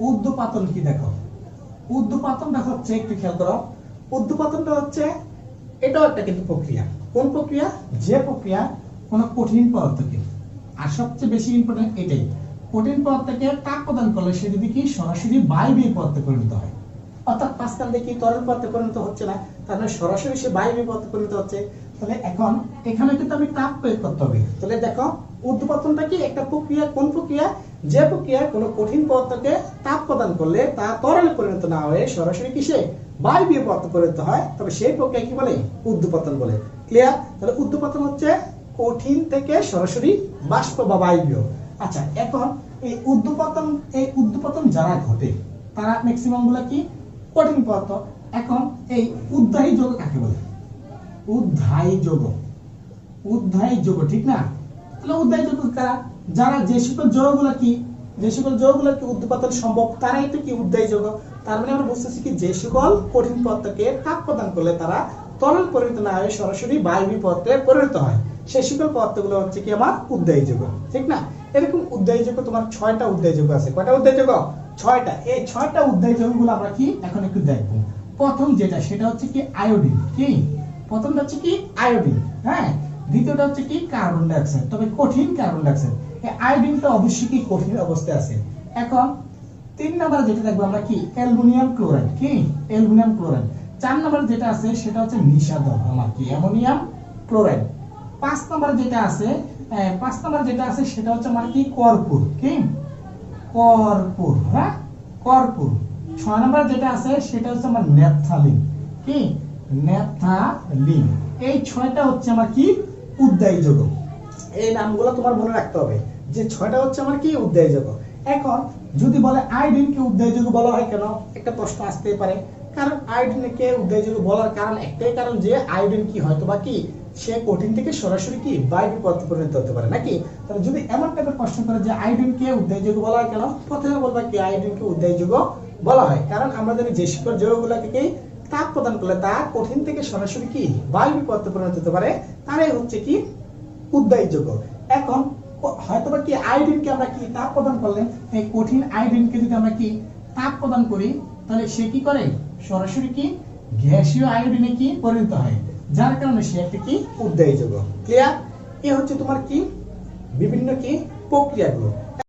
উদ্দুপাতন কি দেখো, উদ্দুপাতনটা হচ্ছে একটু খেয়াল করো, উদ্দুপাতনটা হচ্ছে এটাও একটা কিন্তু প্রক্রিয়া। কোন প্রক্রিয়া? যে প্রক্রিয়া কোনো কঠিন পদার্থকে, আর সবচেয়ে বেশি ইম্পর্টেন্ট এটাই, কঠিন পদার্থকে তাপ প্রদান করলে সে যদি কি সরাসরি বায়বীয় পদার্থে পরিণত হয়, অর্থাৎ মাঝখান দিয়ে কি তরল পদার্থে পরিণত হচ্ছে না, তার মানে সরাসরি সে বায়বীয় পদার্থে পরিণত হচ্ছে। তাহলে এখন এখানে কিন্তু আমি তাপ প্রয়োগ করতে হবে। তাহলে দেখো উদ্দুপাতনটা কি একটা প্রক্রিয়া। কোন প্রক্রিয়া? যে প্রক্রিয়া কোনো কঠিন পদার্থকে তাপ প্রদান করলে তা তরলে পরিণত না হয়ে সরাসরি কিসে বায়বীয় পদার্থে পরিণত হয়, তবে সেই প্রক্রিয়া কি বলে? উদ্দুপাতন বলে। ক্লিয়ার? তাহলে উদ্দুপাতন হচ্ছে কঠিন থেকে সরাসরি বাষ্প বা বায়বীয়। আচ্ছা, এখন এই উদ্দুপাতন যারা ঘটে তারা ম্যাক্সিমাম গুলা কি কঠিন পদার্থ। এখন এই উদ্বাহী যৌগ কাকে বলে? উদ্বাহী যৌগ, উদ্বাহী যৌগ, ঠিক না? তাহলে উদ্বাহী যৌগ কারা? যারা যে সকল যৌগগুলো কি উদ্দুপাতন সম্ভব তারাই তো কি উদ্বাহী যৌগ। তার মানে আমরা বুঝতেছি কি যে সকল কঠিন পদার্থকে তাপ প্রদান করলে তারা তরল পরিণত না হয়ে সরাসরি বায়বীয় পদার্থে পরিণত হয়, সেই সকল পদার্থগুলো হচ্ছে কি আমার উদ্বাহী যৌগ, ঠিক না? এরকম উদ্বাহী যৌগ তোমার 6টা উদ্বাহী যৌগ আছে। কয়টা উদ্বাহী যৌগ? 6টা। এই 6টা উদ্বাহী যৌগগুলো আমরা কি এখন একটু দেখব। প্রথম যেটা সেটা হচ্ছে কি আয়োডিন। কি প্রথমটা হচ্ছে কি আয়োডিন, হ্যাঁ। দ্বিতীয়টা হচ্ছে কি কার্বন ডাই অক্সাইড, তবে কঠিন কার্বন ডাই অক্সাইড। এই আয়োডিনটা অবশ্যই কি কঠিন অবস্থায় আছে। এখন 3 নম্বরে যেটা দেখবো আমরা কি অ্যালুমিনিয়াম ক্লোরাইড। কি অ্যালুমিনিয়াম ক্লোরাইড। 4 নম্বরে যেটা আছে সেটা হচ্ছে নিষাদন আমার কি অ্যামোনিয়াম ক্লোরাইড। 5 নম্বরে যেটা আছে সেটা হচ্ছে আমার কি কর্পূর। কি কর্পূর, হ্যাঁ কর্পূর। 6 নম্বরে যেটা আছে সেটা হচ্ছে আমার ন্যাপথালিন। কি ন্যাপথালিন। এই 6টা হচ্ছে আমার কি উদ্বাহী যৌগ। এই নামগুলো তোমার মনে রাখতে হবে যে 6টা হচ্ছে আমার কি উদ্বাহী যৌগ। এখন যদি বলে আয়োডিনকে উদ্বাহী যৌগ বলা হয় কেন, একটা প্রশ্ন আসতেই পারে। কারণ আয়োডিনকে উদ্বাহী যৌগ বলার কারণ একটাই কারণ যে আয়োডিন কি হয়তো বা কি সে কঠিন থেকে সরাসরি কি বায়বীয় পদার্থে পরিণত হতে পারে নাকি। তাহলে যদি এমন টাইপের প্রশ্ন করে যে আয়োডিনকে উদ্বাহী যৌগ বলা হয় কেন, প্রথমে বলবা কি আয়োডিনকে উদ্বাহী যৌগ বলা হয় কারণ আমরা জানি যে সকল যৌগগুলোকে তাপ প্রদান করলে তা কঠিন থেকে সরাসরি কি বায়বীয় পদার্থে পরিণত হতে পারে, তারাই হচ্ছে কি উদ্বাহী যৌগ। এখন হয়তোবা কি আয়োডিনকে আমরা কি তাপ প্রদান করলে, এই কঠিন আয়োডিনকে যদি আমরা কি তাপ প্রদান করি তাহলে সে কি করে সরাসরি কি গ্যাসীয় আয়োডিনে কি পরিণত হয়, যার কারণে সে একটা কি উদ্বাহী যৌগ। ক্লিয়ার? এ হচ্ছে তোমার কি বিভিন্ন কি প্রক্রিয়াগুলো।